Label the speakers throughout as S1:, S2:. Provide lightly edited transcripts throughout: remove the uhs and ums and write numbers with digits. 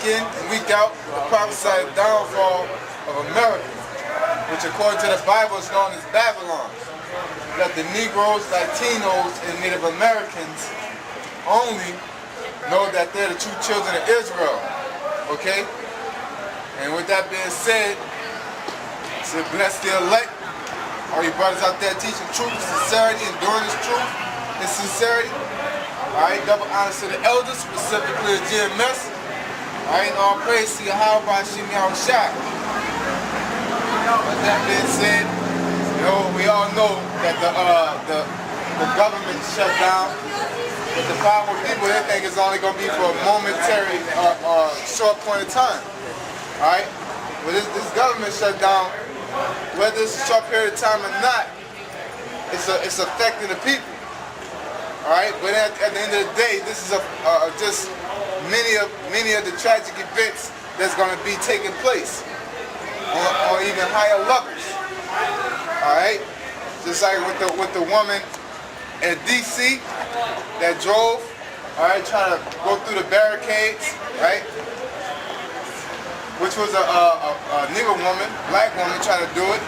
S1: in and week out, the prophesied downfall of America, which according to the Bible is known as Babylon. That the Negroes, Latinos, and Native Americans only know that they're the true children of Israel. Okay? And with that being said, so bless the elect. All you brothers out there teaching truth, sincerity, and doing this truth and sincerity. Alright, double honors to the elders, specifically the GMS. Alright, all praise to Yahweh Shimi Shah. With that being said, you know, we all know that the government shut down. But the powerful people, they think it's only going to be for a momentary short point of time. Alright? But this government shut down, whether it's a short period of time or not, it's affecting the people. Alright? But at the end of the day, this is just many of the tragic events that's going to be taking place on even higher levels. Alright? Just like with the woman in DC that drove, alright, trying to go through the barricades, right? Which was a nigger woman, black woman trying to do it,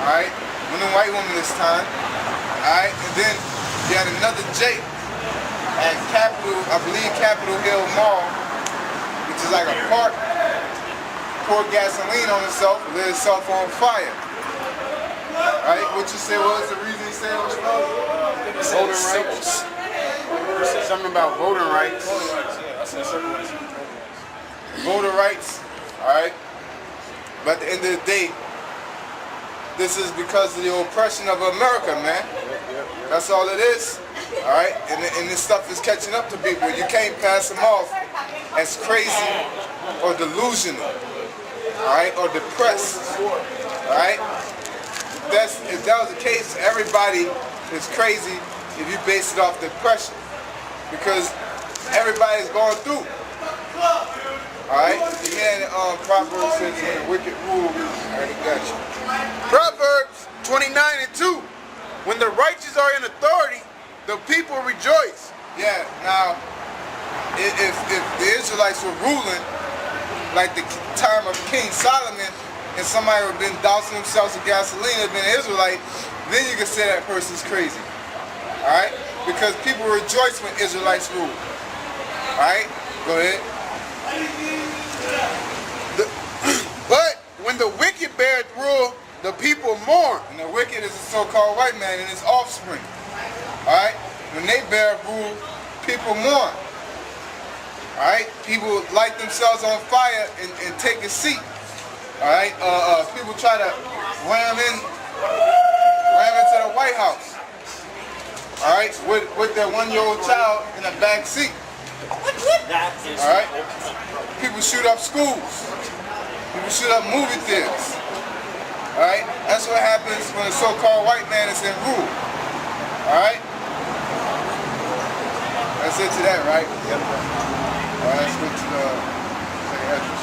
S1: alright? One of the white woman this time, alright? And then you had another Jake at Capitol, I believe Capitol Hill Mall, which is like a park, poured gasoline on itself, lit itself on fire. Alright, what you say, what was the reason you said it was wrong?
S2: Voting rights. You said something about voting rights.
S1: Voter rights, alright? But at the end of the day, this is because of the oppression of America, man. That's all it is, alright? And this stuff is catching up to people. You can't pass them off as crazy or delusional, alright? Or depressed, alright? If that was the case, everybody is crazy if you base it off depression. Because everybody's going through. Alright? Again, Proverbs says when the wicked rule, alright, got you.
S2: Proverbs 29:2. When the righteous are in authority, the people rejoice.
S1: Yeah, now, if the Israelites were ruling, like the time of King Solomon, and somebody would have been dousing themselves with gasoline and been an Israelite, then you can say that person's crazy. Alright? Because people rejoice when Israelites rule. Alright? Go ahead.
S2: But when the wicked beareth rule, the people mourn.
S1: And the wicked is the so-called white man and his offspring. Alright? When they bear rule, people mourn. Alright? People light themselves on fire and take a seat. Alright, people try to ram into the White House. Alright, with their 1-year-old child in the back seat. Alright, people shoot up schools. People shoot up movie theaters. Alright, that's what happens when a so-called white man is in rule. Alright, that's it to that, right? Yep. Alright, let's go to the second address.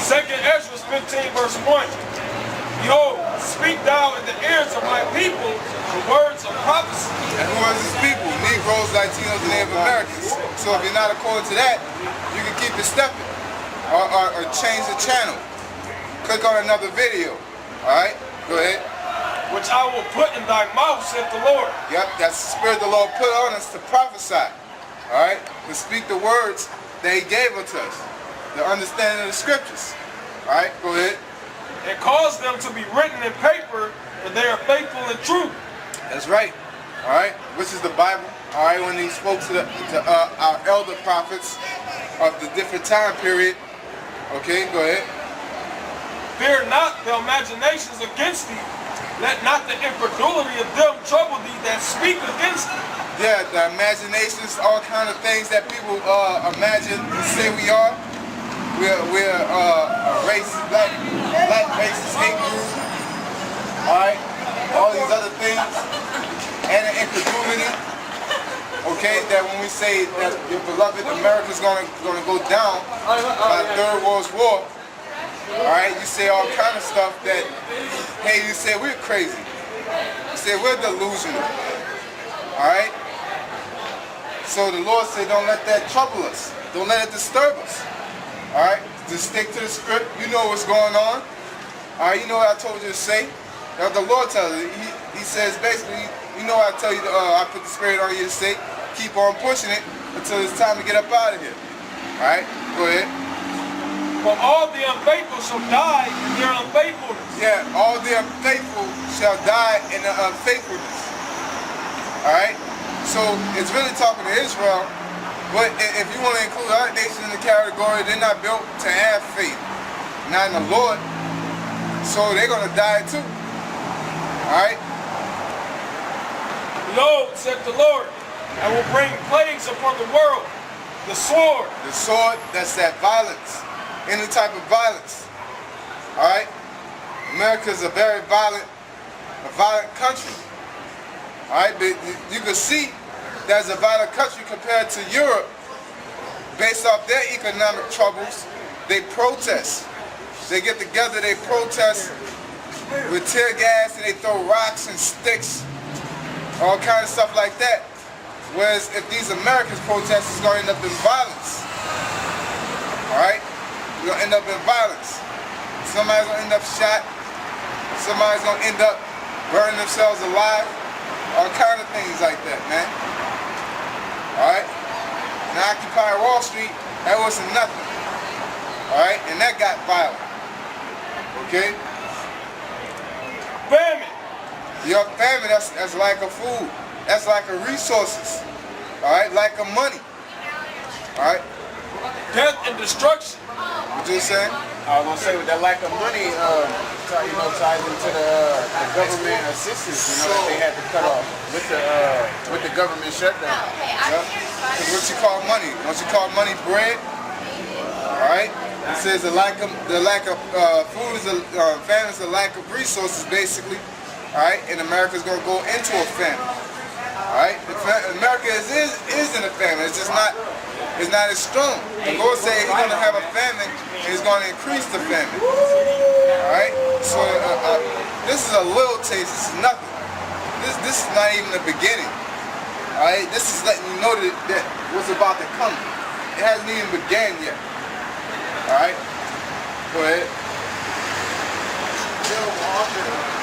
S3: 2nd Ezra 15 verse 1. Behold, speak thou in the ears of my people the words of prophecy.
S1: And who is his people? Negroes, Latinos, and Native Americans. So if you're not according to that, you can keep it stepping. Or change the channel. Click on another video. Alright? Go ahead.
S3: Which I will put in thy mouth, saith the Lord.
S1: Yep, that's the spirit the Lord put on us to prophesy. Alright? To speak the words that he gave unto us. The understanding of the scriptures. Alright, go ahead.
S3: And cause them to be written in paper, that they are faithful and true.
S1: That's right. Alright, which is the Bible. Alright, when he spoke to our elder prophets of the different time period. Okay, go ahead.
S3: Fear not the imaginations against thee. Let not the incredulity of them trouble thee that speak against thee.
S1: Yeah, the imaginations, all kind of things that people imagine and say we are. We're a racist, black racist hate group. Alright? All these other things. And an incredulity. Okay, that when we say that your beloved America's gonna go down by the Third World War, alright, you say all kind of stuff that, hey, you say we're crazy. You say we're delusional. Alright? So the Lord said, don't let that trouble us. Don't let it disturb us. All right? Just stick to the script. You know what's going on. All right? You know what I told you to say. Now, the Lord tells you. He says basically, you know what I tell you, I put the spirit on you to say, keep on pushing it until it's time to get up out of here. All right? Go ahead.
S3: For all the unfaithful shall die in their unfaithfulness.
S1: Yeah, all the unfaithful shall die in the unfaithfulness. All right? So it's really talking to Israel, but if you want to include other nations in the category, they're not built to have faith, not in the Lord. So they're going to die too. All right?
S3: Behold, said the Lord, I will bring plagues upon the world, the sword.
S1: The sword, that's that violence, any type of violence. All right? America is a very violent country. All right, but you can see there's a violent country compared to Europe. Based off their economic troubles, they protest. They get together, they protest with tear gas, and they throw rocks and sticks, all kind of stuff like that. Whereas if these Americans protest, it's going to end up in violence. All right? It's going to end up in violence. Somebody's going to end up shot. Somebody's going to end up burning themselves alive. All kind of things like that, man. All right? Now, Occupy Wall Street, that wasn't nothing. All right? And that got violent. Okay?
S3: Famine.
S1: Your famine, that's like a food. That's like a resources. All right? Like a money. All right?
S3: Death and destruction.
S1: What you saying?
S2: I was gonna say with that lack of money, ties into the government assistance, that they had to cut off with the government shutdown.
S1: Yeah. 'Cause what you call money? Don't you call money bread? All right. It says the lack of food is famine is a lack of resources, basically. All right. And America's gonna go into a famine. All right. America is in a famine. It's just not. It's not as strong. The Lord said He's going to have a famine, and He's going to increase the famine. All right. So this is a little taste. This is nothing. This is not even the beginning. All right. This is letting you know that what's about to come. It hasn't even began yet. All right. Go ahead.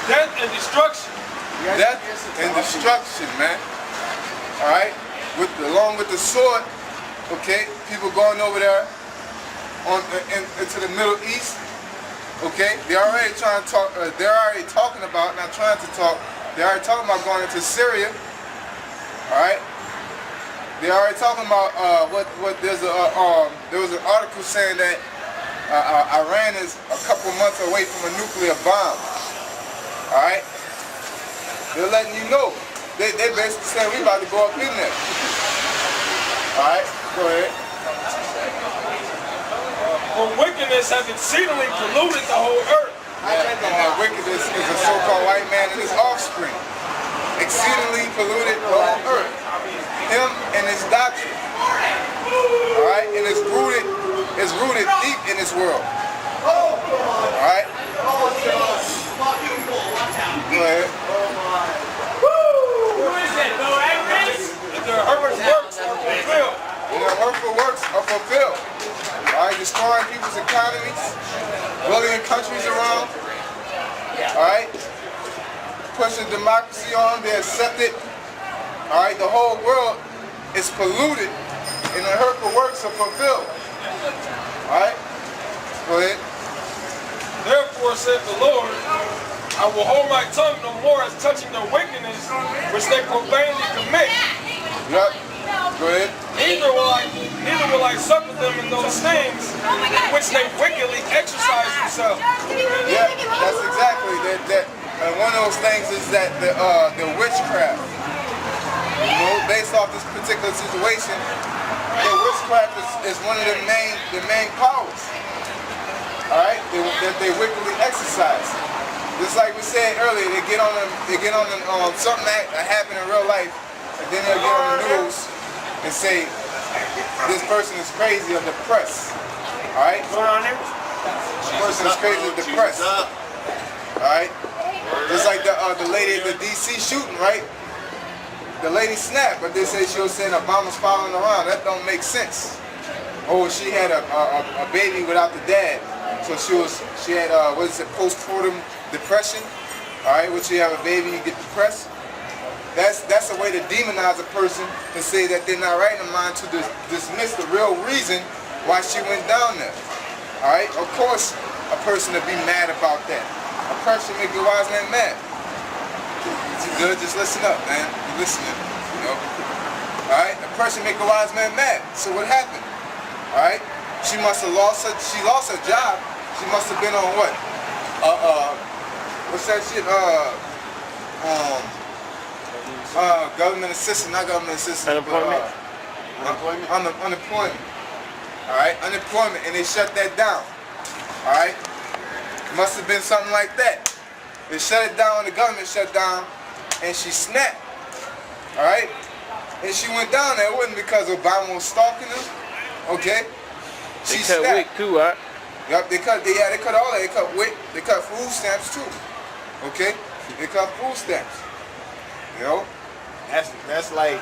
S3: Death and destruction.
S1: Death and destruction, man. All right. Along with the sword. Okay, people going over there into the Middle East. Okay, they're already trying to talk. They're already talking about, not trying to talk. They're already talking about going into Syria. All right, they're already talking about there was an article saying that Iran is a couple months away from a nuclear bomb. All right, they're letting you know. They basically saying we about to go up in there. All right. Go ahead.
S3: For wickedness have exceedingly polluted the whole earth.
S1: Yeah, and that wickedness is a so-called white man and his offspring. Exceedingly polluted the whole earth. Him and his doctrine. All right, and it's rooted deep in this world. All right. Go ahead.
S3: Who is that? Their hurtful works are fulfilled.
S1: And their hurtful works are fulfilled. All right, destroying people's economies, bullying countries around. All right, pushing democracy on, they accept it. All right, the whole world is polluted, and the hurtful works are fulfilled. All right, go ahead.
S3: Therefore said the Lord, I will hold my tongue no more as touching their wickedness, which they profanely commit.
S1: Yep. Go ahead.
S3: Neither will I suffer them in those things in which they wickedly exercise themselves.
S1: Yeah, that's exactly that. One of those things is that the witchcraft. You know, based off this particular situation, the witchcraft is one of the main powers. All right, that they wickedly exercise. Just like we said earlier, they get on something that happened in real life, and then they'll get on the news and say this person is crazy or depressed. All right, this person is crazy or depressed. All right, just like the lady at the DC shooting, right? the lady snapped, but they say she was saying Obama's following around. That don't make sense. Oh, she had a baby without the dad, so she had what is it, postpartum depression. All right, when you have a baby, you get depressed. That's a way to demonize a person to say that they're not right in mind to dismiss the real reason why she went down there. All right, of course, a person to be mad about that. Oppression make a wise man mad. Is you good? Just listen up, man. You listening, you know. All right, a person make a wise man mad. So what happened? All right, she must have lost her job. She must have been on what? What's that shit? Government assistance, not government assistance.
S4: Unemployment.
S1: Unemployment. All right, unemployment, and they shut that down. All right, must have been something like that. They shut it down, the government shut down, and she snapped. All right, and she went down there. It wasn't because Obama was stalking her. Okay,
S4: They
S1: she
S4: cut WIC
S1: snapped.
S4: too, right?
S1: Yup, they cut all that. They cut WIC. They cut food stamps too. Okay, they cut food stamps. You know.
S2: That's like,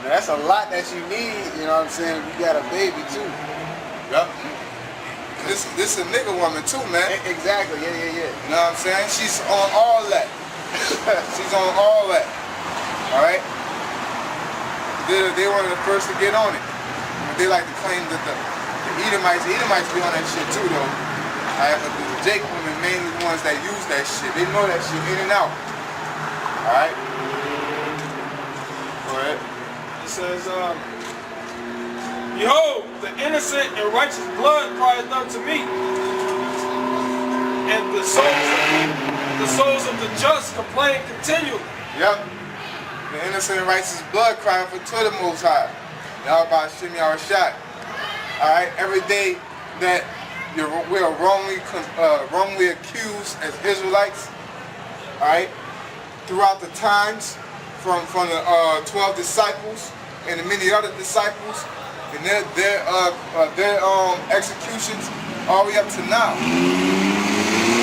S2: that's a lot that you need, you know what I'm saying? You got a baby too.
S1: Yup. This a nigga woman too, man.
S2: Exactly, yeah.
S1: You know what I'm saying? She's on all that. She's on all that. All right. They one of the first to get on it. They like to claim that the Edomites be on that shit too, though. All right, but the Jake women mainly the ones that use that shit. They know that shit in and out. All right. Go ahead.
S3: It says, Behold, the innocent and righteous blood crieth unto me, and the souls of the just complain continually.
S1: Yep. The innocent and righteous blood crying for to the Most High. Y'all about to shimmy our shot. All right. Every day that we are wrongly accused as Israelites. All right. Throughout the times, from the 12 disciples and the many other disciples, and their executions all the way up to now.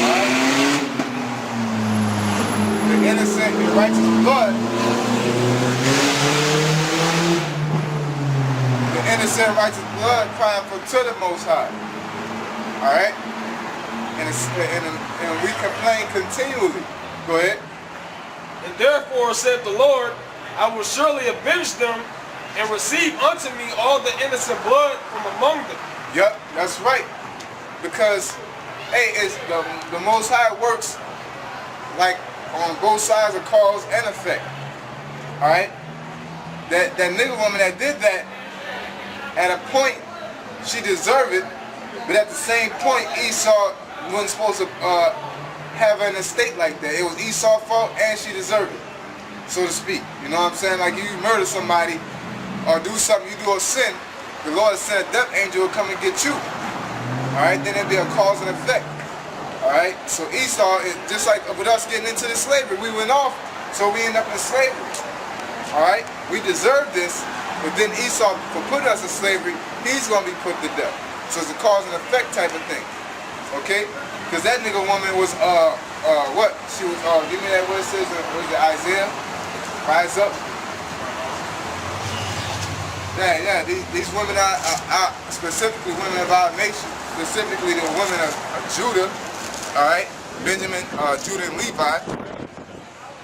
S1: Right? The innocent and righteous blood, crying for to the Most High. All right, and we complain continually. Go ahead.
S3: And therefore, said the Lord, I will surely avenge them and receive unto me all the innocent blood from among them.
S1: Yep, that's right. Because, hey, it's the Most High works like on both sides of cause and effect. All right, that nigga woman that did that, at a point she deserved it, but at the same point Esau wasn't supposed to have an estate like that. It was Esau's fault and she deserved it, so to speak. You know what I'm saying? Like you murder somebody or do something, you do a sin, the Lord sent a death angel will come and get you. Alright, then it'll be a cause and effect. Alright, so Esau, just like with us getting into the slavery, we went off, so we end up in slavery. Alright, we deserve this, but then Esau, for putting us in slavery, he's going to be put to death. So it's a cause and effect type of thing. Okay? Because that nigga woman was, what? She was, give me that, what it says, was it Isaiah? Rise up. Yeah, these women are specifically women of our nation, specifically the women of Judah, all right, Benjamin, Judah and Levi.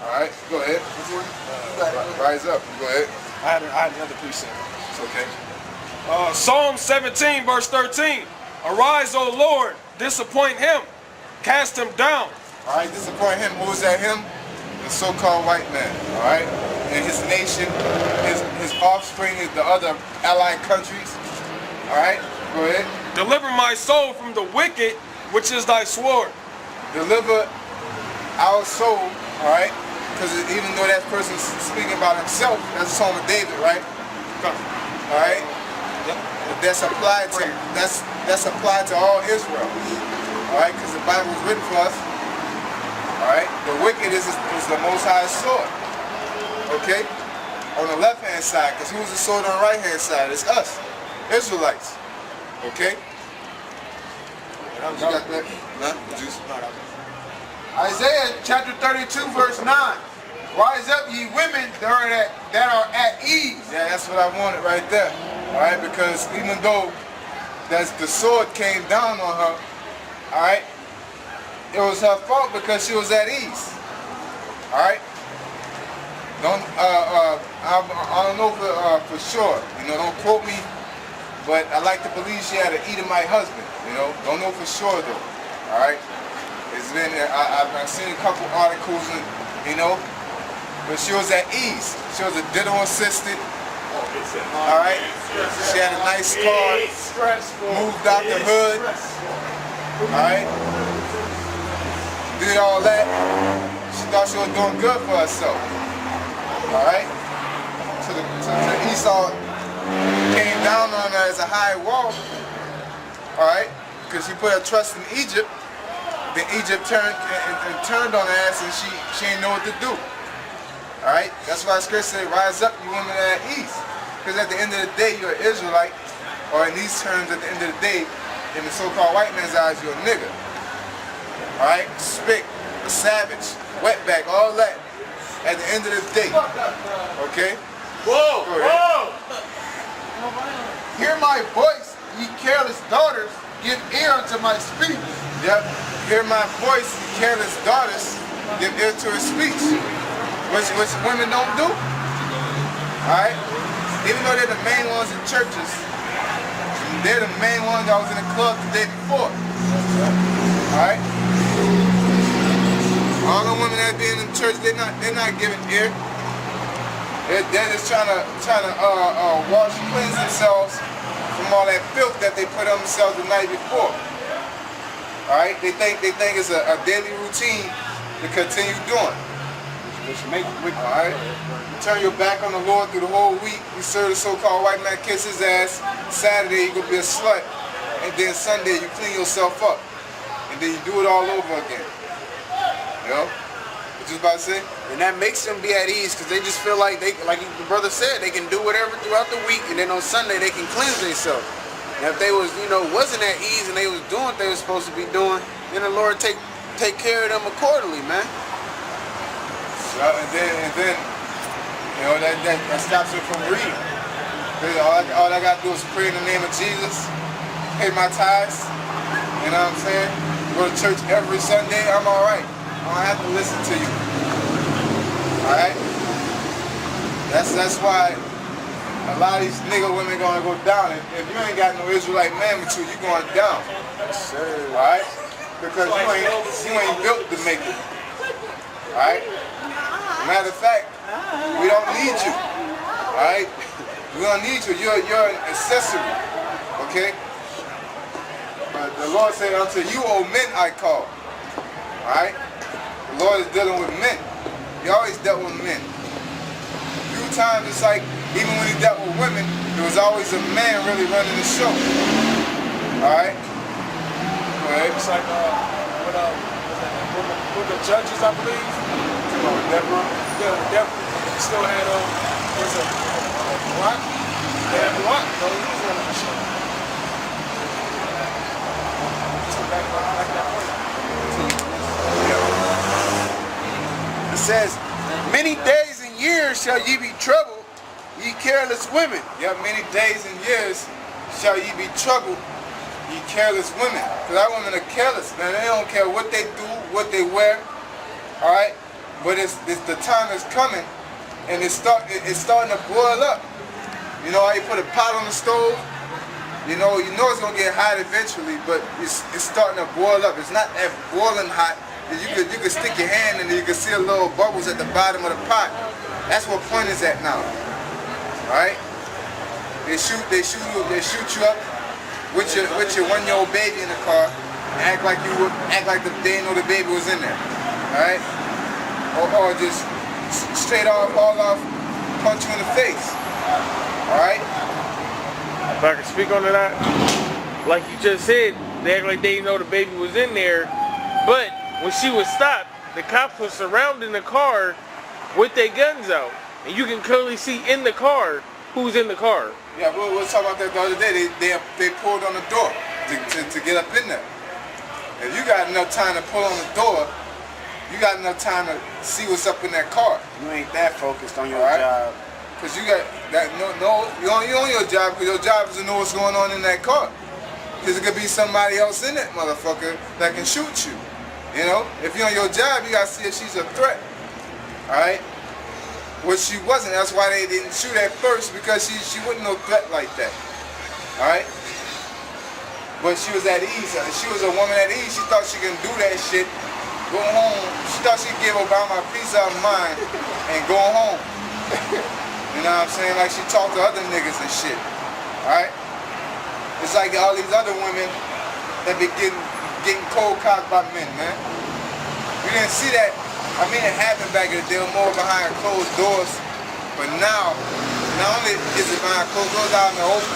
S1: All right, go ahead. Rise up, go ahead.
S3: I had another precept.
S1: It's okay.
S3: Psalm 17, verse 13. Arise, O Lord, disappoint him, cast him down.
S1: All right, disappoint him. Who is that him? The so-called white man, all right? And his nation, his offspring, the other allied countries. All right, go ahead.
S3: Deliver my soul from the wicked, which is thy sword.
S1: Deliver our soul, all right? Because even though that person's speaking about himself, that's the Psalm of David, right? All right. That's applied to all Israel, all right? Because the Bible was written for us. All right. The wicked is the Most High's sword. Okay. On the left-hand side, because who's the sword on the right-hand side? It's us, Israelites. Okay. You got that? Huh? Isaiah chapter 32, verse 9. rise up ye women that are at ease. Yeah, that's what I wanted right there. All right, because even though the sword came down on her, all right, it was her fault because she was at ease. All right. I don't know for sure. You know, don't quote me, but I like to believe she had an Edomite husband. You know, don't know for sure though. All right. It's been I've seen a couple articles and you know, but she was at ease. She was a ditto assistant. All right. She had a nice car. Moved out the hood. All right. Did all that. She thought she was doing good for herself. All right. So the Esau came down on her as a high wall. All right. Because she put her trust in Egypt. Then Egypt turned on her ass, and she didn't know what to do. All right. That's why Scripture said, "Rise up, you women at ease." Because at the end of the day, you're an Israelite, or in these terms, at the end of the day, in the so-called white man's eyes, you're a nigga. All right, spick, a savage, wetback, all that. At the end of the day, okay?
S2: Whoa, whoa!
S1: Hear my voice, ye careless daughters, give ear unto my speech. Yep. Hear my voice, ye careless daughters, give ear to his speech. Which women don't do. All right. Even though they're the main ones in churches, they're the main ones that was in the club the day before. Alright? All the women that be in the church, they're not giving ear. They're just trying to wash, cleanse themselves from all that filth that they put on themselves the night before. Alright? They think it's a daily routine to continue doing. Alright? Turn your back on the Lord through the whole week. You serve the so-called white man, kiss his ass. Saturday you gonna be a slut. And then Sunday you clean yourself up. And then you do it all over again. You know? What you was about to say?
S2: And that makes them be at ease because they just feel like like the brother said, they can do whatever throughout the week, and then on Sunday they can cleanse themselves. And if they was, wasn't at ease and they was doing what they were supposed to be doing, then the Lord take care of them accordingly, man.
S1: And then that stops it from reading. All I gotta do is pray in the name of Jesus, pay my tithes, you know what I'm saying? Go to church every Sunday, I'm alright. I don't have to listen to you. Alright? That's why a lot of these nigga women gonna go down. If you ain't got no Israelite man with you, you going down.
S2: Yes, sir.
S1: Alright? Because you ain't built to make it. Alright? Matter of fact, we don't need you. Alright? We don't need you. You're an accessory. Okay? But the Lord said, unto you, O men, I call. Alright? The Lord is dealing with men. He always dealt with men. Few times it's like, even when he dealt with women, there was always a man really running the show. Alright? Go ahead.
S3: It's like with the judges, I believe.
S1: Deborah?
S3: Yeah, Deborah. Still had what's it? Block? Yeah, Block. No, he was running the show.
S2: It says, many days and years shall ye be troubled, ye careless women.
S1: Yeah, many days and years shall ye be troubled, ye careless women. Because our women are careless, man. They don't care what they do, what they wear. Alright? But the time is coming, and it's starting to boil up. You know how you put a pot on the stove? You know it's gonna get hot eventually, but it's starting to boil up. It's not that boiling hot. You could stick your hand in and you can see a little bubbles at the bottom of the pot. That's what point is at now. Alright? They shoot you up with your 1-year-old baby in the car and act like they didn't know the baby was in there. Alright? Or just straight off, all off, punch you in the face. Alright?
S4: If I can speak on that, like you just said, they act like they didn't know the baby was in there. But when she was stopped, the cops were surrounding the car with their guns out. And you can clearly see in the car who's in the car.
S1: Yeah, we were talking about that the other day. They pulled on the door to get up in there. If you got enough time to pull on the door, you got enough time to see what's up in that car.
S2: You ain't that focused on your
S1: Alright.
S2: job.
S1: Cause you got that you on your job because your job is to know what's going on in that car. Cause it could be somebody else in that motherfucker that can shoot you. You know, if you're on your job, you gotta see if she's a threat. Alright? Which she wasn't. That's why they didn't shoot at first, because she wasn't no threat like that. Alright? But she was at ease. She was a woman at ease. She thought she could do that shit. Go home. She thought she'd give Obama a piece of her mind and go home. You know what I'm saying? Like she talked to other niggas and shit. Alright? It's like all these other women that be getting cold cocked by men, man. You didn't see that. I mean, it happened back in the day, more behind closed doors. But now, not only is it behind closed doors, out in the open.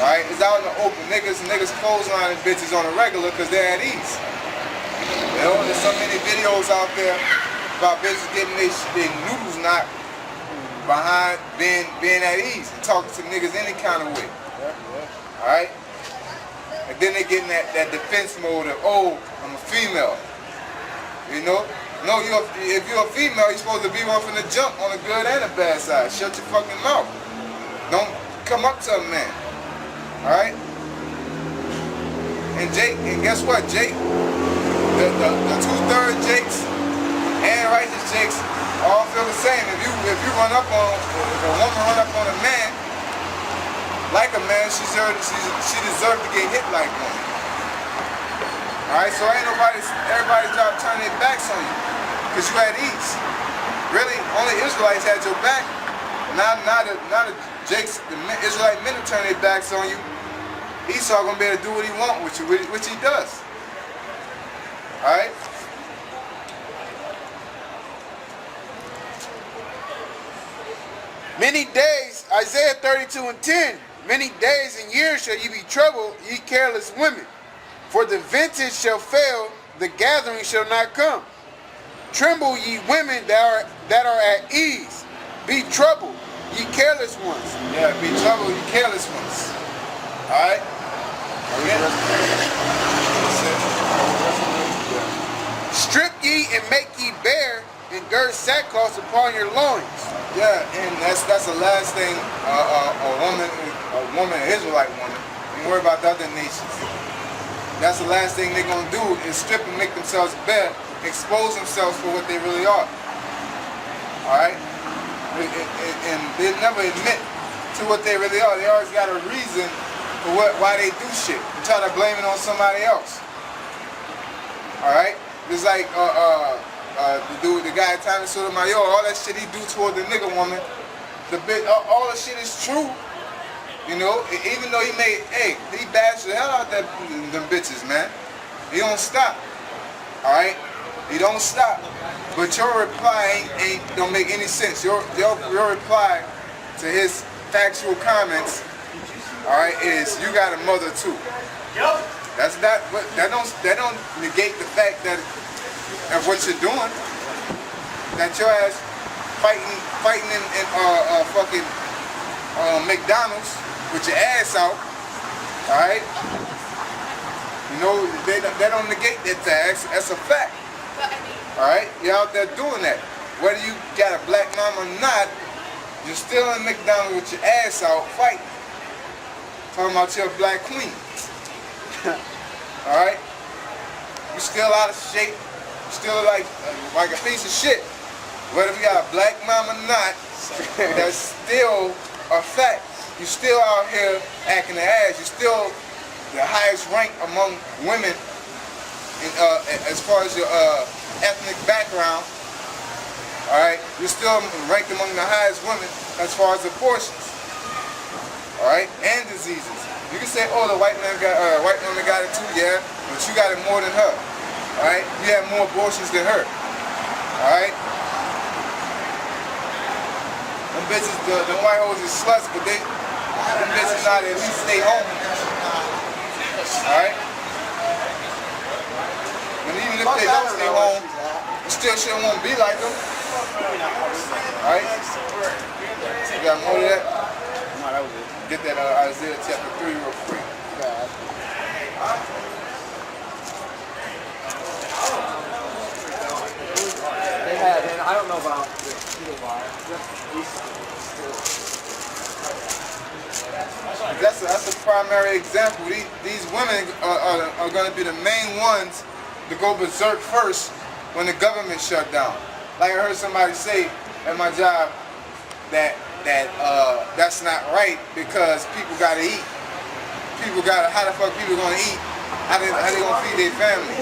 S1: Alright? It's out in the open. Niggas clotheslining bitches on the regular because they're at ease. You know, there's so many videos out there about bitches getting their noodles knocked behind being at ease and talking to niggas any kind of way. Alright? And then they get in that defense mode of, oh, I'm a female. You know? No, if you're a female, you're supposed to be one from the jump on the good and the bad side. Shut your fucking mouth. Don't come up to a man. Alright? And guess what, Jake? The 2/3 Jakes and righteous Jakes all feel the same. If you run up on, if a woman run up on a man, like a man, she deserves to get hit like one. Alright, so ain't everybody's job to turn their backs on you. Because you at ease. Really, only Israelites had your back. Now the Jakes, the Israelite men will turn their backs on you. Esau gonna be able to do what he wants with you, which he does. Alright?
S2: Many days, Isaiah 32:10, many days and years shall ye be troubled, ye careless women. For the vintage shall fail, the gathering shall not come. Tremble, ye women that are at ease. Be troubled, ye careless ones.
S1: Yeah, be troubled, you careless ones. Alright?
S2: Strip ye and make ye bare, and gird sackcloth upon your loins.
S1: Yeah, and that's the last thing a woman, an Israelite woman, don't worry about the other nations. That's the last thing they're gonna do is strip and make themselves bare, expose themselves for what they really are. Alright? And they never admit to what they really are. They always got a reason for why they do shit. And try to blame it on somebody else. Alright? It's like the guy Tommy Sotomayor, all that shit he do toward the nigga woman, all the shit is true. You know, even though he bashed the hell out them bitches, man. He don't stop. Alright? He don't stop. But your reply don't make any sense. Your reply to his factual comments, alright, is you got a mother too.
S3: Yep.
S1: That's not that don't negate the fact that of what you're doing. That your ass fighting in fucking McDonald's with your ass out. Alright? You know, they don't negate that fact. That's a fact. Alright? You're out there doing that. Whether you got a black mama or not, you're still in McDonald's with your ass out fighting. Talking about your black queen. Alright? You still out of shape. You still like a piece of shit. Whether we got a black mama or not, that's still a fact. You still out here acting the ass. You're still the highest rank among women in, as far as your ethnic background. Alright? You're still ranked among the highest women as far as abortions. Alright? And diseases. You can say, oh, the white woman got it too, yeah, but you got it more than her. Alright? You have more abortions than her. Alright? Them bitches, the white hoes is sluts, but them bitches not at least stay home. Alright? And even if they don't stay home, you still shouldn't want to be like them. Alright? You got more of that?
S2: No, that was it.
S1: Get that Isaiah chapter 3 real quick.
S5: don't know about the keto bar. Just recently, still.
S1: That's a primary example. These women are going to be the main ones to go berserk first when the government shut down. Like I heard somebody say at my job that's not right because people got to eat. How the fuck people going to eat? How they going to feed their family?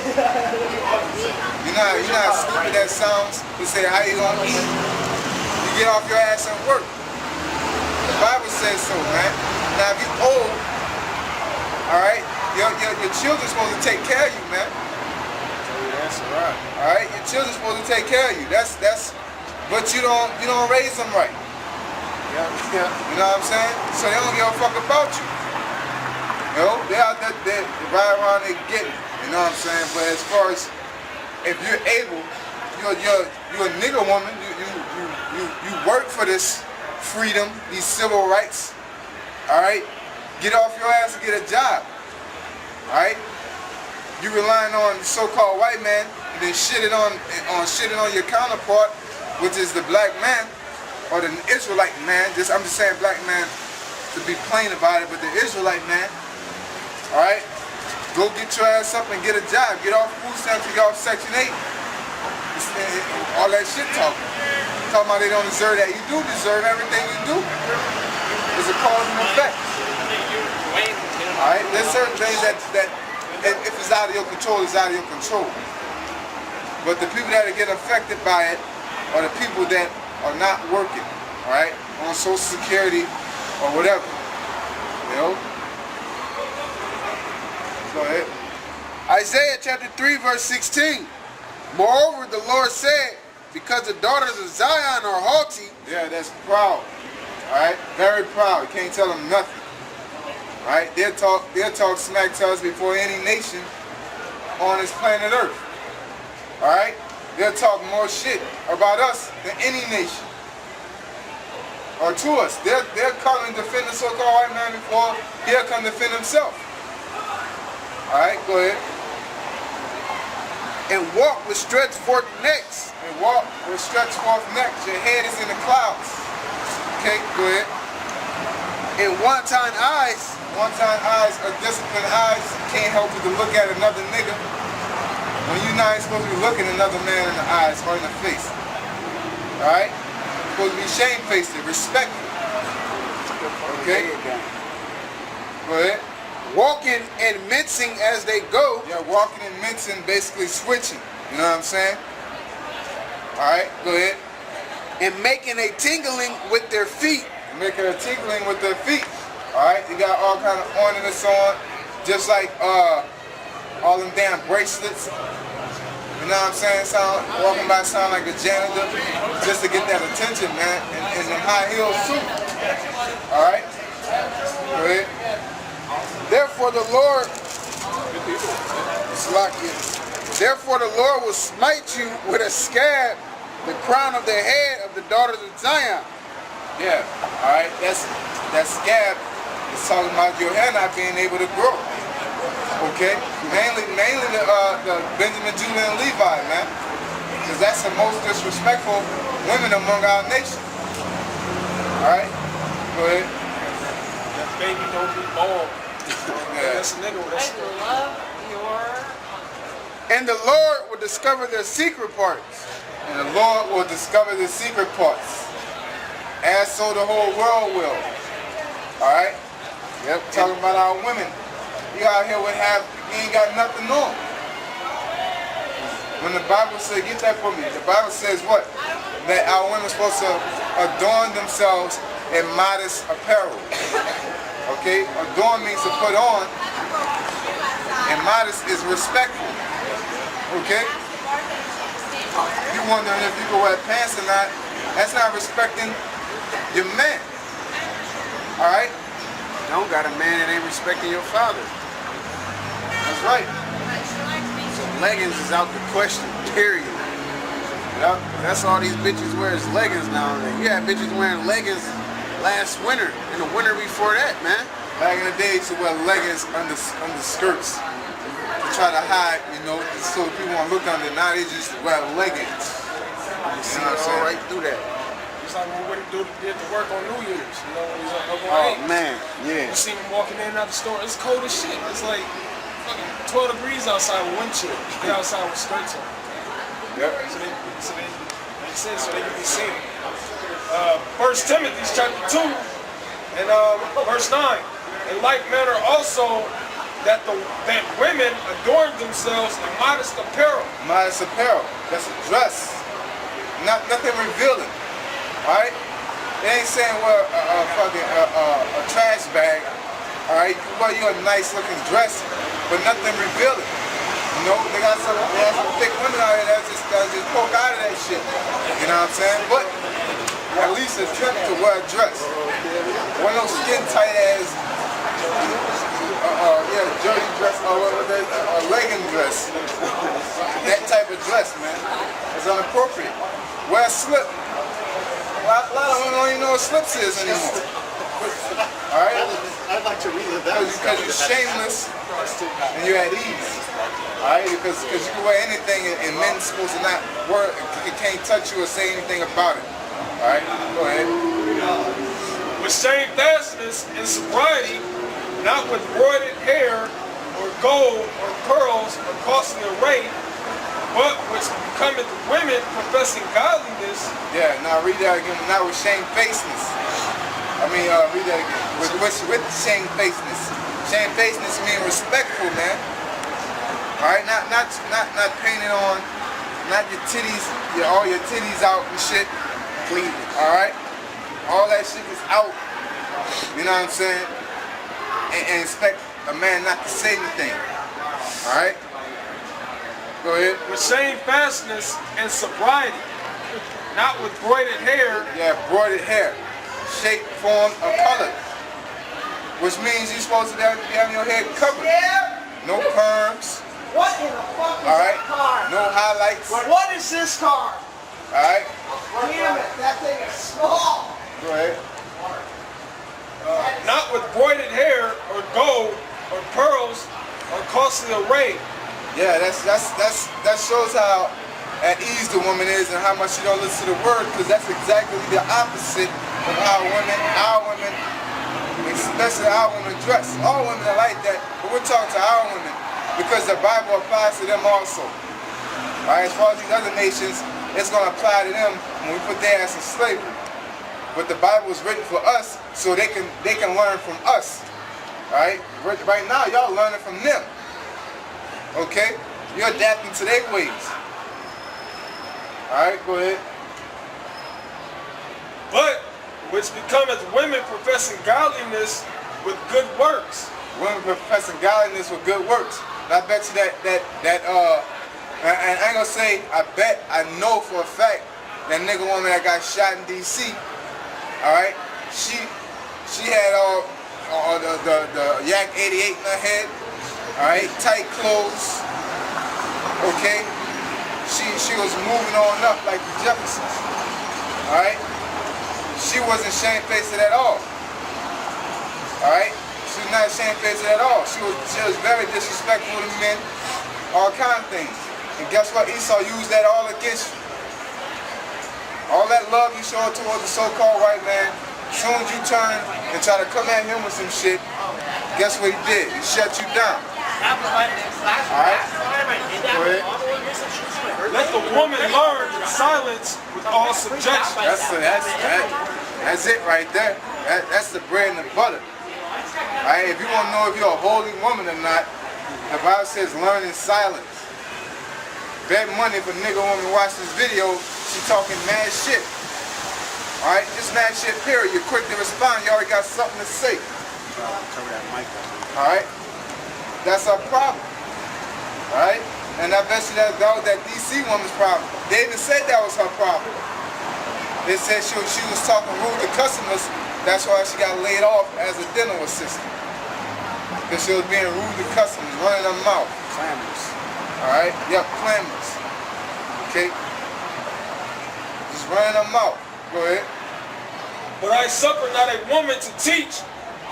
S1: You know how stupid that sounds to say how you going to eat? You get off your ass and work. The Bible says so, man. Now, if you're old, all right, your children's supposed to take care of you, man.
S2: That's right.
S1: All right, your children's supposed to take care of you. But you don't raise them right.
S2: Yeah.
S1: You know what I'm saying? So they don't give a fuck about you. You know, they out there, they ride around, they get it. You know what I'm saying? But as far as if you're able, you're a nigga woman. You work for this freedom, these civil rights. All right, get off your ass and get a job. All right, you relying on the so-called white man, and then shitting on your counterpart, which is the black man or the Israelite man. I'm just saying black man to be plain about it, but the Israelite man. All right, go get your ass up and get a job. Get off food stamps, get off Section 8. All that shit talking about they don't deserve that. You do deserve everything you do. It's a cause and effect. Alright? There's certain things that if it's out of your control, it's out of your control. But the people that get affected by it are the people that are not working, alright? On Social Security or whatever. You know? Go ahead. Isaiah chapter 3 verse 16. Moreover, the Lord said, because the daughters of Zion are haughty. Yeah, that's proud. Alright? Very proud. You can't tell them nothing. Alright? They'll talk smack to us before any nation on this planet Earth. Alright? They'll talk more shit about us than any nation. Or to us. They'll come and defend the so-called white man before he'll come defend himself. Alright, go ahead. And walk with stretched forth necks. And walk with stretched forth necks. Your head is in the clouds. Okay, go ahead. And one-time eyes. One-time eyes are disciplined eyes. Can't help but to look at another nigga when you're not supposed to be looking another man in the eyes or in the face. Alright? Supposed to be shamefaced, respectful. Okay? Go ahead. Walking and mincing as they go. Yeah, walking and mincing, basically switching. You know what I'm saying? Alright, go ahead. And making a tingling with their feet. Making a tingling with their feet. Alright, you got all kind of ornaments on. Just like all them damn bracelets. You know what I'm saying? Walking by sound like a janitor. Just to get that attention, man. And them high heels too. Alright? Go ahead. Therefore the Lord will smite you with a scab, the crown of the head of the daughters of Zion. Yeah, alright, that scab is talking about your hair not being able to grow. Okay? Mainly the Benjamin, Judah, and Levi, man. Because that's the most disrespectful women among our nation. Alright? Go ahead.
S3: That baby don't be bald.
S1: Yeah.
S3: That's a nigga.
S6: I love your...
S1: And the Lord will discover their secret parts. And the Lord will discover the secret parts. As so the whole world will. Alright? Yep. Talking about our women. You out here you ain't got nothing on. When the Bible says, get that for me. The Bible says what? That our women are supposed to adorn themselves in modest apparel. Okay? Adorn means to put on. And modest is respectful. Okay? You wondering if you can wear pants or not, that's not respecting your man. Alright?
S2: Don't got a man that ain't respecting your father.
S1: That's right.
S2: So leggings is out the question, period.
S1: Yep.
S2: That's all these bitches wear is leggings nowadays. You had bitches wearing leggings last winter and the winter before that, man.
S1: Back in the day, used to wear leggings under skirts to try to hide, you know, so people won't look under. Now they just wear leggings.
S2: You see
S1: You know what I'm
S2: all
S1: saying?
S2: right through that.
S3: It's like when we did the work on New Year's. You know, he's like,
S2: Oh man, yeah.
S3: You see him walking in and out the store. It's cold as shit. It's like fucking 12 degrees outside with wind chill. They outside with skirts on.
S1: Yep.
S3: So they can be seen. 1 Timothy chapter 2 and verse 9. In like manner also that women adorn themselves in modest apparel.
S1: Modest apparel. That's a dress. Nothing revealing. Alright? They ain't saying wear a trash bag. Alright? You wear you a nice looking dress, but nothing revealing. You know, they have some thick women out here that just poke out of that shit. You know what I'm saying? But at least attempt to wear a dress. One of those skin tight ass jersey dress or a legging dress. That type of dress, man. It's inappropriate. Wear a slip. A lot of women don't even know what slips is anymore. Alright?
S5: I'd like to relive that.
S1: Because you're shameless and you're at ease. Alright? Because you can wear anything and men's supposed to not wear it, can't touch you or say anything about it. Alright? Go ahead.
S3: With shamefastness and sobriety, not with broided hair or gold or pearls or costly array, but which becometh women professing godliness.
S1: Yeah, now read that again. Not with shamefacedness. Read that again. With shamefacedness. Shamefacedness means respectful, man. Alright, not painted on, not your titties, all your titties out and shit. Clean. Alright? All that shit is out. You know what I'm saying? And expect a man not to say anything. Alright? Go ahead.
S3: With shamefastness and sobriety, not with broided hair.
S1: Yeah, broided hair. Shape, form, or color. Which means you're supposed to be having your head covered. No perms.
S6: What in the fuck is
S1: Alright?
S6: that car?
S1: No highlights.
S6: What is this car?
S1: Alright?
S6: Damn it, that thing is small.
S1: Go ahead.
S3: Not with broided hair or gold or pearls or costly array.
S1: Yeah, that shows how at ease the woman is and how much she don't listen to the word, because that's exactly the opposite of how our women, especially our women dress. All women are like that, but we're talking to our women because the Bible applies to them also. Alright, as far as these other nations, it's going to apply to them when we put their ass in slavery. But the Bible is written for us so they can learn from us. Alright? Right now, y'all learning from them. Okay? You're adapting to their ways. Alright, go ahead.
S3: But which becometh women professing godliness with good works.
S1: Women professing godliness with good works. And I bet you and I ain't gonna say I bet, I know for a fact that nigga woman that got shot in DC, alright, she had all the Yak 88 in her head, alright, tight clothes, okay? She was moving on up like the Jeffersons, alright? She wasn't shamefaced at all, alright? She was not shamefaced at all. She was very disrespectful to men, all kind of things. And guess what? Esau used that all against you. All that love you showed towards the so-called white man, as soon as you turn and try to come at him with some shit, guess what he did? He shut you down. Alright? Go ahead.
S3: Let the woman learn in silence with all subjection.
S1: That's it right there. That's the bread and the butter. Alright? If you want to know if you're a holy woman or not, the Bible says learn in silence. Bet money if a nigga woman watch this video, she talking mad shit. Alright? Just mad shit, period. You're quick to respond. You already got something to say.
S2: Cover that mic up.
S1: Alright? That's our problem. Alright? And I bet you that was that DC woman's problem. They even said that was her problem. They said she was talking rude to customers. That's why she got laid off as a dental assistant. Because she was being rude to customers, running her mouth.
S2: Clamors.
S1: Alright? Yep, clamors. Okay? Just running her mouth. Go ahead.
S3: But I suffer not a woman to teach,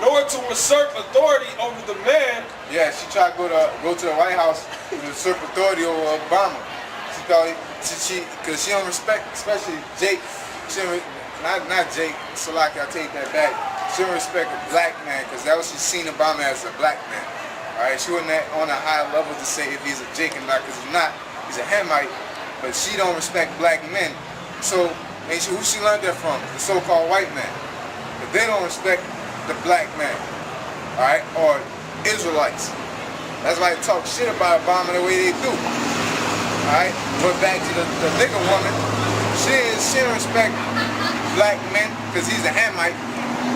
S3: nor to usurp authority over the man.
S1: Yeah, she tried to go to the White House and usurp authority over Obama. She belly. Cause she don't respect, especially Jake. She don't, not Jake. Salaki, I take that back. She don't respect a black man, cause that was she seen Obama as a black man. All right, she wasn't on a high level to say if he's a Jake or not, cause he's not. He's a Hamite, but she don't respect black men. So, who she learned that from? The so-called white man. But they don't respect the black man, all right, or Israelites. That's why they talk shit about Obama the way they do. All right, but back to the nigga woman. She don't respect black men because he's a Hamite.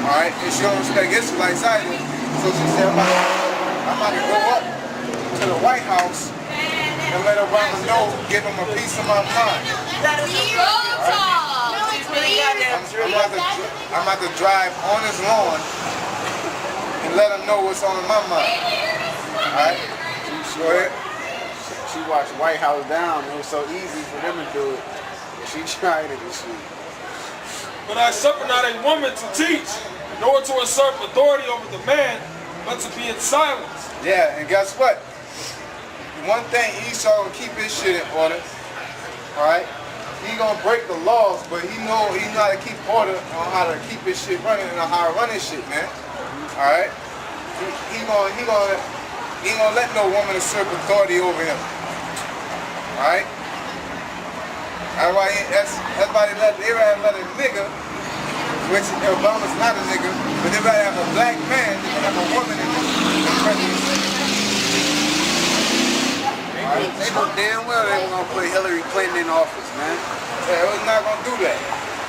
S1: All right, and she don't respect Israelites either. So she said, I'm about to go up to the White House and let Obama know, give him a piece of my mind. I'm about to drive on his lawn and let him know what's on my mind. Alright? Go ahead.
S2: She watched White House Down. It was so easy for them to do it. She tried it and shit.
S3: But I suffer not a woman to teach, nor to assert authority over the man, but to be in silence.
S1: Yeah, and guess what? One thing, Esau will keep his shit in order. Alright? He gonna break the laws, but he know how to keep order on how to keep his shit running and on how to run his shit, man. Alright? He gonna let no woman usurp authority over him. Alright? That's why they rather let a nigga, which Obama's not a nigga, but they rather have a black man than have a woman in the presidency.
S2: They know damn well they were gonna put Hillary Clinton in office, man.
S1: Yeah, it was not gonna do that.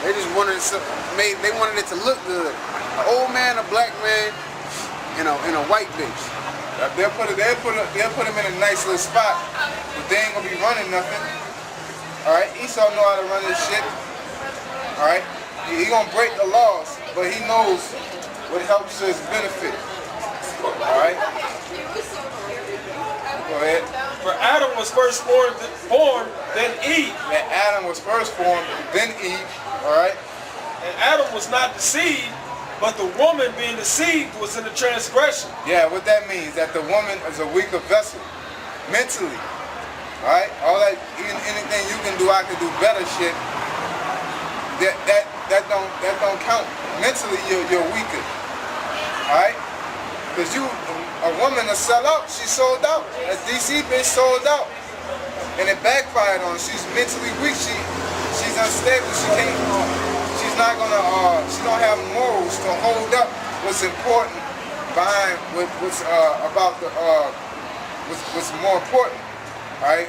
S2: They just wanted it to look good. An old man, a black man, and a white bitch.
S1: They'll put him in a nice little spot, but they ain't gonna be running nothing. All right, Esau know how to run his shit. All right, he gonna break the laws, but he knows what helps his benefit. All right. Go ahead.
S3: For Adam was first formed, then Eve.
S1: And Adam was first formed, then Eve. All right.
S3: And Adam was not deceived, but the woman being deceived was in the transgression.
S1: Yeah, what that means that the woman is a weaker vessel, mentally. All right. All that, anything you can do, I can do better. Shit. That don't count. Mentally, you're weaker. All right. Cause a woman to sell out, she sold out. A DC bitch sold out, and it backfired on her. She's mentally weak. She's unstable. She's not gonna. She don't have morals to hold up what's important behind what's about the what's more important. All right.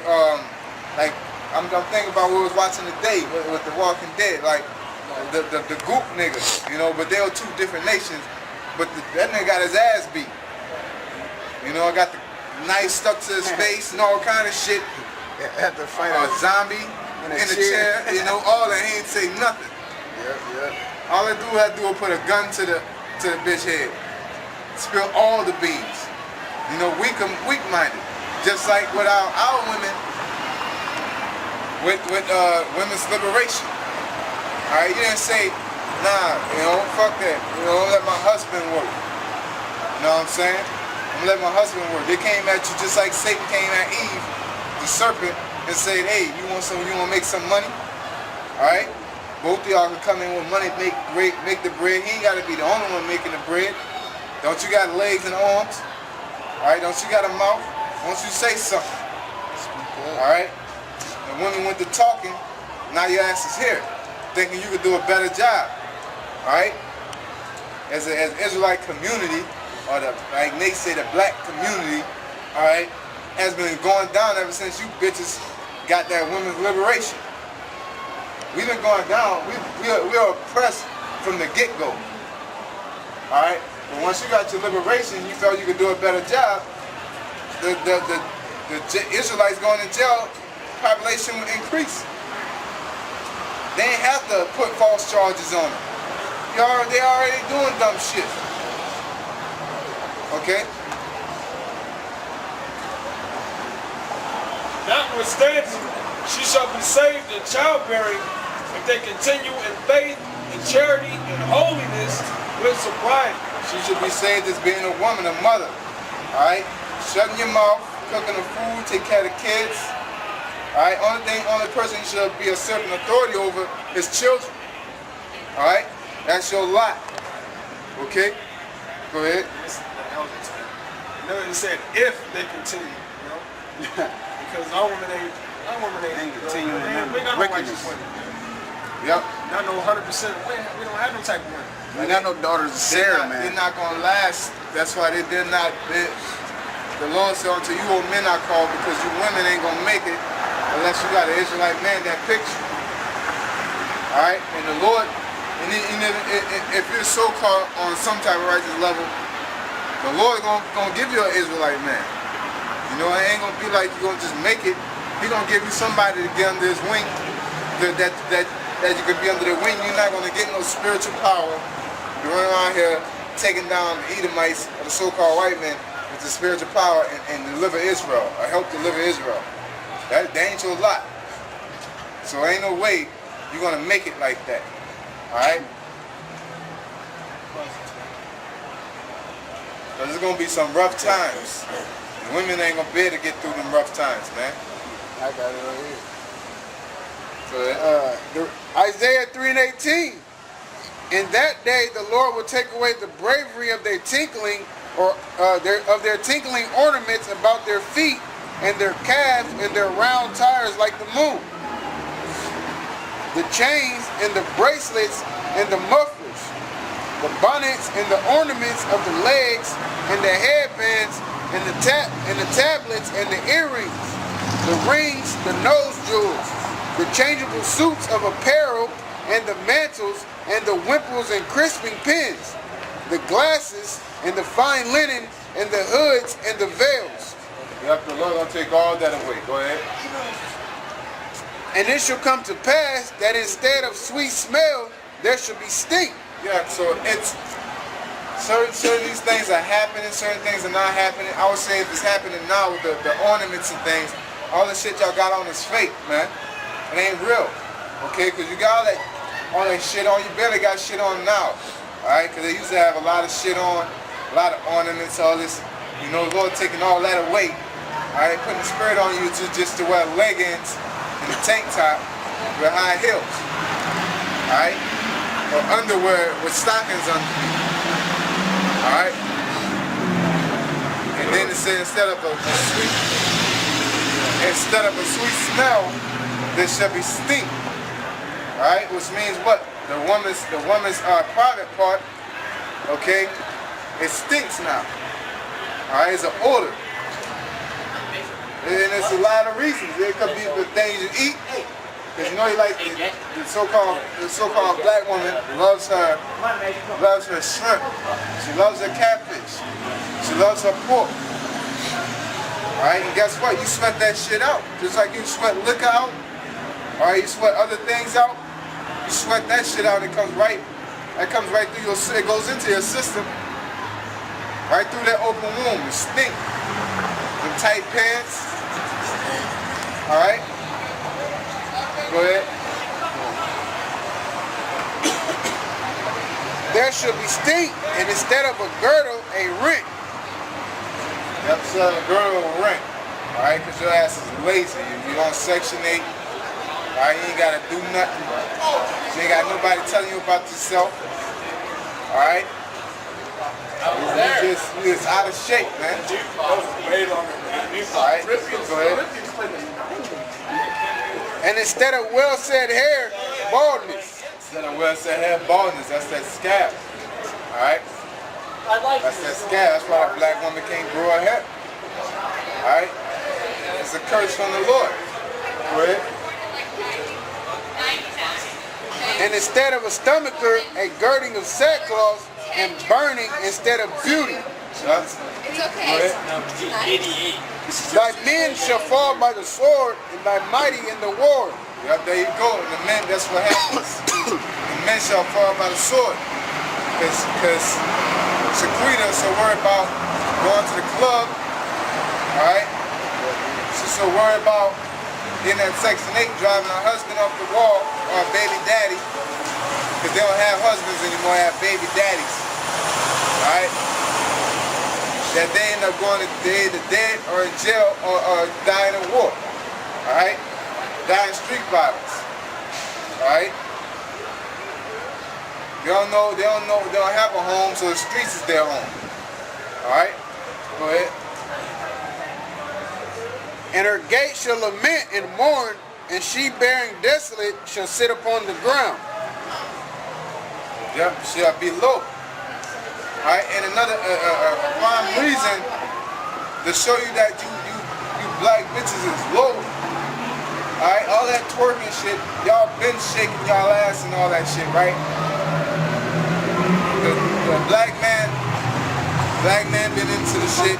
S1: Like I'm thinking about what we was watching today with The Walking Dead. Like the Goop niggas, you know, but they were two different nations. But that nigga got his ass beat. You know, got the knife stuck to his face and all kind of shit.
S2: Had to fight
S1: A zombie in a chair. You know, all that. He ain't say nothing.
S2: Yeah.
S1: All they do is put a gun to the bitch head. Spill all the beans. You know, weak-minded. Just like with our women, with women's liberation. All right, you didn't say, nah, you know, fuck that. You know, let my husband work. You know what I'm saying? I'm gonna let my husband work. They came at you just like Satan came at Eve, the serpent, and said, hey, you wanna make some money? Alright? Both of y'all can come in with money, make the bread. He ain't gotta be the only one making the bread. Don't you got legs and arms? Alright, don't you got a mouth? Won't you say something? Alright? The women went to talking, now your ass is here, thinking you could do a better job. Alright? As an Israelite community, or like Nate say, the black community, alright, has been going down ever since you bitches got that women's liberation. We've been going down. We are oppressed from the get-go. Alright? But once you got your liberation, you felt you could do a better job, the Israelites going to jail, population will increase. They ain't have to put false charges on them. They already doing dumb shit. Okay?
S3: Notwithstanding, she shall be saved in childbearing if they continue in faith, in charity, in holiness, with sobriety.
S1: She should be saved as being a woman, a mother. Alright? Shutting your mouth, cooking the food, take care of the kids. Alright, only person you should be accepting authority over is children. Alright? That's your lot. Okay? Go ahead.
S3: Listen to the elders, man. Notice it said if they continue, you know? Because our women ain't
S2: continuing
S3: we got no righteous
S2: wickedness.
S3: women.
S1: Yep.
S3: Not no 100%. We don't have no type of women.
S2: We got no daughters of Sarah,
S1: They're
S2: man.
S1: not gonna last. That's why they did not. The Lord said, unto you old men I call, because you women ain't gonna make it unless you got an Israelite man that picture. Alright? And the Lord, if you're so-called on some type of righteous level, the Lord gonna give you an Israelite man. You know, it ain't gonna be like you're gonna just make it. He gonna give you somebody to get under his wing, that you can be under their wing. You're not gonna get no spiritual power. You're running around here taking down the Edomites or the so-called white men with the spiritual power and deliver Israel, or help deliver Israel. That ain't your lot. So ain't no way you're gonna make it like that. Alright? Because there's gonna be some rough times. And women ain't gonna be able to get through them rough times, man.
S2: I got it right here.
S1: So
S2: Isaiah 3:18. In that day, the Lord will take away the bravery of their tinkling, or of their tinkling ornaments about their feet, and their calves, and their round tires like the moon. The chains and the bracelets and the mufflers, the bonnets and the ornaments of the legs, and the headbands, and the tablets and the earrings, the rings, the nose jewels, the changeable suits of apparel, and the mantles, and the wimples and crisping pins, the glasses, and the fine linen, and the hoods, and the veils.
S1: yep, the Lord gonna take all that away. Go ahead.
S2: And it shall come to pass that instead of sweet smell, there shall be stink.
S1: Yeah, so it's certain these things are happening, certain things are not happening. I would say if it's happening now with the ornaments and things, all the shit y'all got on is fake, man. It ain't real. Okay, because you got all that shit on, you barely got shit on now. Alright, because they used to have a lot of shit on, a lot of ornaments, all this. You know, the Lord taking all that away. Alright, putting the spirit on you just to wear leggings and a tank top with high heels. Alright? Or underwear with stockings under. Alright? And then it said instead of a sweet smell, there shall be stink. Alright? Which means what? The woman's private part, okay, it stinks now. Alright, it's an odor. And it's a lot of reasons. It could be the things you eat. Because you know, like the so-called black woman loves her shrimp. She loves her catfish. She loves her pork. Alright, and guess what? You sweat that shit out. Just like you sweat liquor out. Alright, you sweat other things out. You sweat that shit out, it comes right through your, it goes into your system. Right through that open womb. It stink. Them tight pants. Alright? Go ahead.
S2: There shall be stink, and instead of a girdle, a rent.
S1: Yep, so a girl will rent. Alright, because your ass is lazy. If you're on Section 8, alright, you ain't got to do nothing. You ain't got nobody telling you about yourself. Alright? You just out of shape, man. Alright, go ahead.
S2: And instead of well-said hair, baldness.
S1: Instead of well-said hair, baldness, that's that scab. Alright? That's that scab. That's why a black woman can't grow her hair. Alright? It's a curse from the Lord. Go ahead.
S2: And instead of a stomacher, a girding of sackcloth, and burning instead of beauty.
S1: Shots.
S7: It's okay.
S2: Thy men shall fall by the sword, and thy mighty in the war.
S1: Yep, there you go. And the men, that's what happens. The men shall fall by the sword. Because Shaquita is so worried about going to the club. Alright? She's so worried about getting that Section 8, driving her husband off the wall, or a baby daddy. Because they don't have husbands anymore, they have baby daddies. Alright? That they end up going to either dead or in jail or dying in war. Alright? die in street violence. Alright? They don't have a home, so the streets is their home. Alright? Go ahead.
S2: And her gate shall lament and mourn, and she bearing desolate shall sit upon the ground.
S1: Yep, shall be low. Alright, and another prime reason to show you that you black bitches is low. Alright, all that twerking shit, y'all been shaking y'all ass and all that shit, right? The black man been into the shit.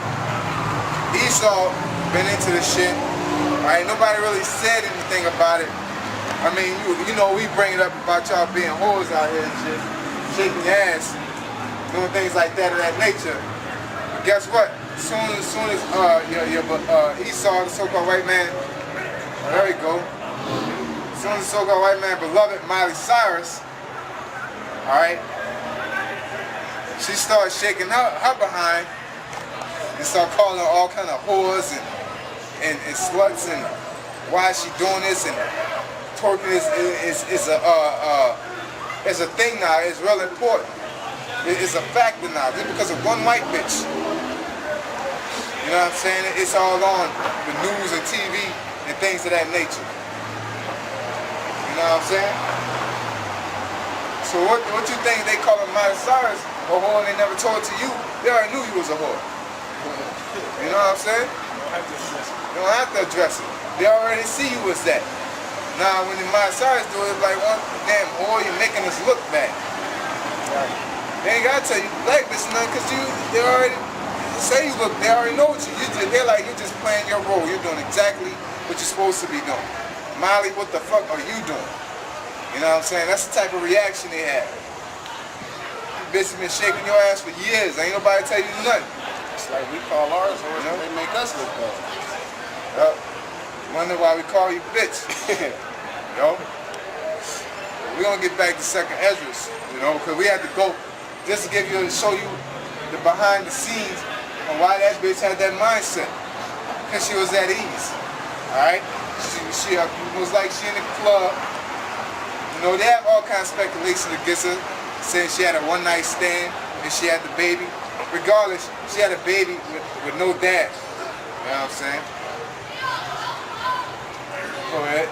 S1: Esau been into the shit. Alright, nobody really said anything about it. I mean, you know, we bring it up about y'all being whores out here and shit, shaking your ass, doing things like that of that nature. But guess what? As soon as Esau, the so-called white man, there we go. As soon as the so-called white man, beloved Miley Cyrus, all right, she started shaking her behind and started calling her all kind of whores and sluts and why is she doing this, and twerking is a thing now. It's real important. It's a factor now. Just because of one white bitch. You know what I'm saying? It's all on the news and TV and things of that nature. You know what I'm saying? So what you think they call her Miley Cyrus a whore and they never told it to you? They already knew you was a whore. You know what I'm saying? You don't have to address it. They already see you as that. Now when the Miley Cyrus do it, it's like, one damn whore, you're making us look bad. They ain't gotta tell you black bitch nothing, cause they already say you look, they already know what they're like, you're just playing your role. You're doing exactly what you're supposed to be doing. Miley, what the fuck are you doing? You know what I'm saying? That's the type of reaction they have. You bitches been shaking your ass for years. Ain't nobody tell you nothing.
S2: It's like we call ours, or they make us look bad.
S1: Yup. Wonder why we call you bitch. Yo. We're gonna get back to Second Esdras, you know, because we had to go just to show you the behind the scenes on why that bitch had that mindset. Because she was at ease. Alright? She was like she in the club. You know, they have all kinds of speculation against her, saying she had a one-night stand and she had the baby. Regardless, she had a baby with no dad. You know what I'm saying? Go ahead.